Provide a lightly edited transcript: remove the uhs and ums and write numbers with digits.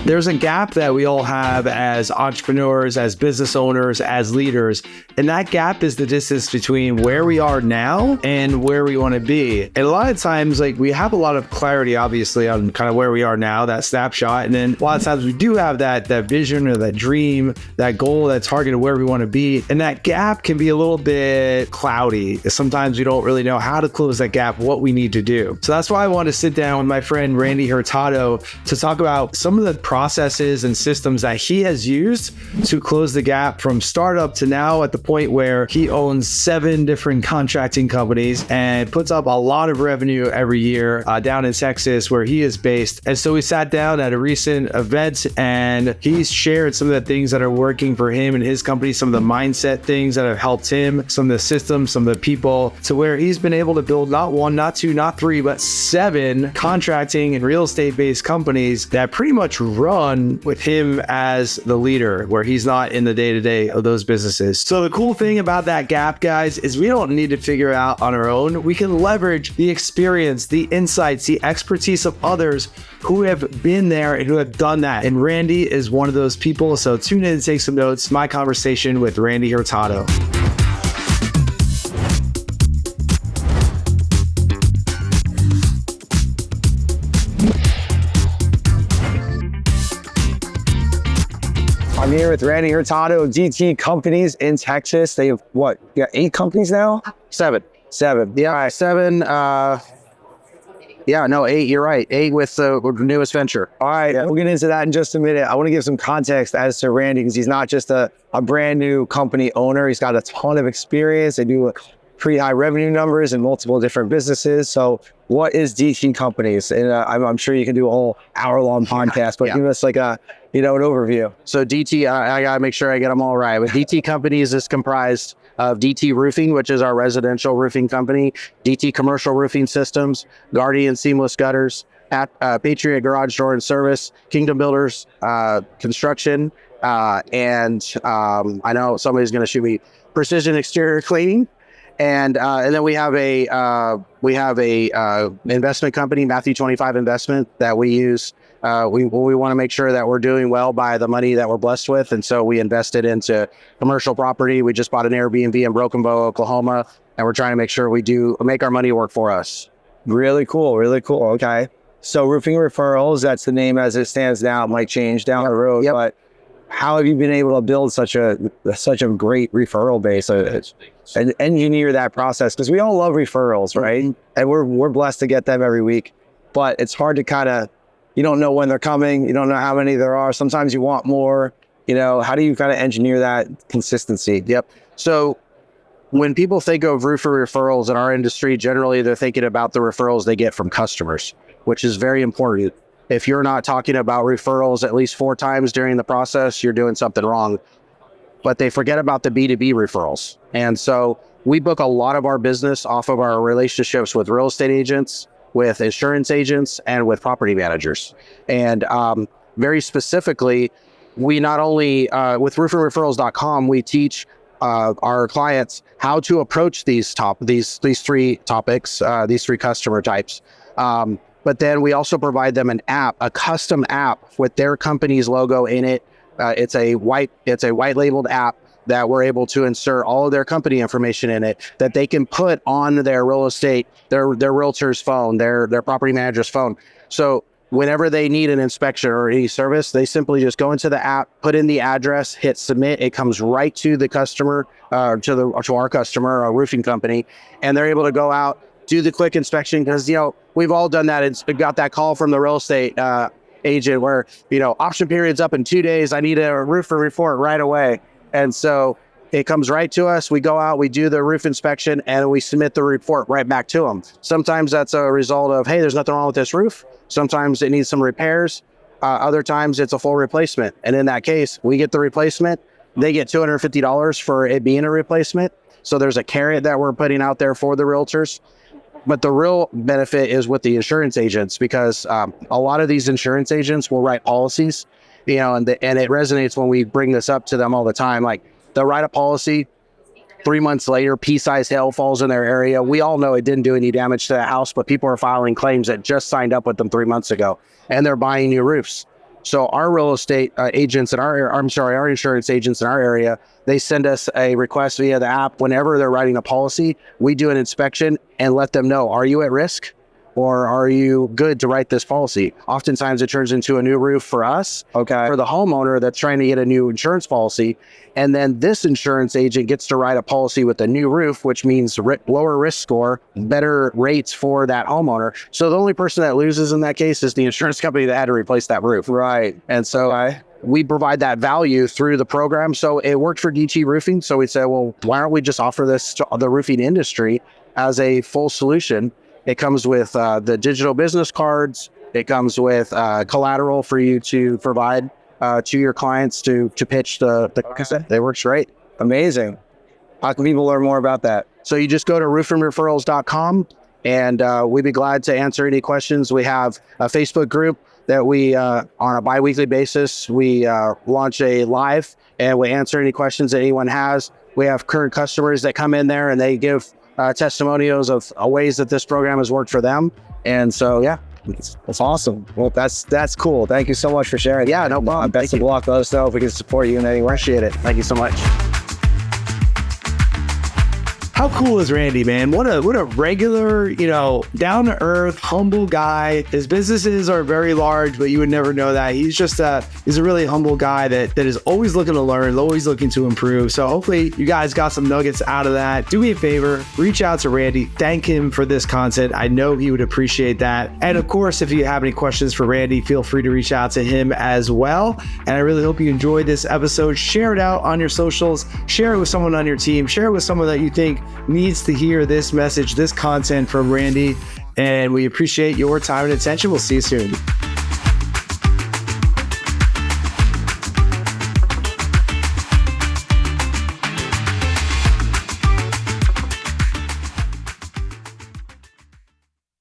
There's a gap that we all have as entrepreneurs, as business owners, as leaders. And that gap is the distance between where we are now and where we want to be. And a lot of times, like, we have a lot of clarity, obviously, on kind of where we are now, that snapshot. And then a lot of times we do have that vision or that dream, that goal, that target of where we want to be. And that gap can be a little bit cloudy. Sometimes we don't really know how to close that gap, what we need to do. So that's why I want to sit down with my friend Randy Hurtado to talk about some of the processes and systems that he has used to close the gap from startup to now at the point where he owns 7 different contracting companies and puts up a lot of revenue every year down in Texas where he is based. And so we sat down at a recent event and he's shared some of the things that are working for him and his company, some of the mindset things that have helped him, some of the systems, some of the people, to where he's been able to build not 1, not 2, not 3, but 7 contracting and real estate based companies that pretty much run with him as the leader, where he's not in the day-to-day of those businesses. So the cool thing about that gap, guys, is we don't need to figure it out on our own. We can leverage the experience, the insights, the expertise of others who have been there and who have done that. And Randy is one of those people. So tune in and take some notes. My conversation with Randy Hurtado. I'm here with Randy Hurtado of DT Companies in Texas. They have what? You got 8 companies now? 7. 7. Yeah, All right. 7. 8. You're right. 8 with the newest venture. All right, we'll get into that in just a minute. I want to give some context as to Randy, because he's not just a brand new company owner. He's got a ton of experience. They do pretty high revenue numbers in multiple different businesses. So what is DT Companies? And I'm sure you can do a whole hour-long podcast, but give us like an overview. So DT, I got to make sure I get them all right. But DT Companies is comprised of DT Roofing, which is our residential roofing company, DT Commercial Roofing Systems, Guardian Seamless Gutters, Patriot Garage Door and Service, Kingdom Builders Construction, and I know somebody's going to shoot me, Precision Exterior Cleaning. And then we have a investment company, Matthew 25 Investment, that we use. We want to make sure that we're doing well by the money that we're blessed with, and so we invested into commercial property. We just bought an Airbnb in Broken Bow, Oklahoma, and we're trying to make sure we make our money work for us. Really cool. Really cool. Okay. So Roofing Referrals, that's the name as it stands now. It might change down the road, but how have you been able to build such a great referral base and engineer that process? Because we all love referrals, right? And we're blessed to get them every week, but it's hard to you don't know when they're coming. You don't know how many there are. Sometimes you want more. How do you kind of engineer that consistency? Yep. So when people think of roofer referrals in our industry, generally they're thinking about the referrals they get from customers, which is very important. If you're not talking about referrals at least 4 times during the process, you're doing something wrong. But they forget about the B2B referrals. And so we book a lot of our business off of our relationships with real estate agents, with insurance agents, and with property managers. And very specifically, we not only, with roofingreferrals.com, we teach our clients how to approach these 3 topics, these 3 customer types. But then we also provide them an app, a custom app with their company's logo in it. It's a white labeled app that we're able to insert all of their company information in it that they can put on their real estate, their realtor's phone, their property manager's phone. So whenever they need an inspection or any service, they simply just go into the app, put in the address, hit submit. It comes right to the customer, to our customer, our roofing company, and they're able to go out, do the quick inspection, because we've all done that. It's got that call from the real estate agent where option period's up in 2 days. I need a roofer report right away. And so it comes right to us. We go out, we do the roof inspection, and we submit the report right back to them. Sometimes that's a result of, hey, there's nothing wrong with this roof. Sometimes it needs some repairs. Other times it's a full replacement. And in that case, we get the replacement. They get $250 for it being a replacement. So there's a carrot that we're putting out there for the realtors. But the real benefit is with the insurance agents, because a lot of these insurance agents will write policies, and it resonates when we bring this up to them all the time. Like, they'll write a policy, 3 months later, pea-sized hail falls in their area. We all know it didn't do any damage to the house, but people are filing claims that just signed up with them 3 months ago, and they're buying new roofs. So our real estate agents in our insurance agents in our area, they send us a request via the app whenever they're writing a policy. We do an inspection and let them know, are you at risk? Or are you good to write this policy? Oftentimes it turns into a new roof for us, Okay. for the homeowner that's trying to get a new insurance policy. And then this insurance agent gets to write a policy with a new roof, which means lower risk score, better rates for that homeowner. So the only person that loses in that case is the insurance company that had to replace that roof. Right. And so we provide that value through the program. So it worked for DT Roofing. So we said, well, why don't we just offer this to the roofing industry as a full solution? It comes with the digital business cards. It comes with collateral for you to provide to your clients to pitch the concept. It works great. Amazing. How can people learn more about that? So you just go to roofingreferrals.com and we'd be glad to answer any questions. We have a Facebook group that we, on a bi-weekly basis, we launch a live and we answer any questions that anyone has. We have current customers that come in there and they give testimonials of ways that this program has worked for them. And so, yeah. That's awesome. Well, that's cool. Thank you so much for sharing. Yeah, no problem. Best of luck. Let us know if we can support you in any way. Appreciate it. Thank you so much. How cool is Randy, man? What a regular, down to earth, humble guy. His businesses are very large, but you would never know that. He's a really humble guy that is always looking to learn, always looking to improve. So hopefully you guys got some nuggets out of that. Do me a favor, reach out to Randy, thank him for this content. I know he would appreciate that. And of course, if you have any questions for Randy, feel free to reach out to him as well. And I really hope you enjoyed this episode. Share it out on your socials, share it with someone on your team, share it with someone that you think needs to hear this message, this content from Randy. And we appreciate your time and attention. We'll see you soon.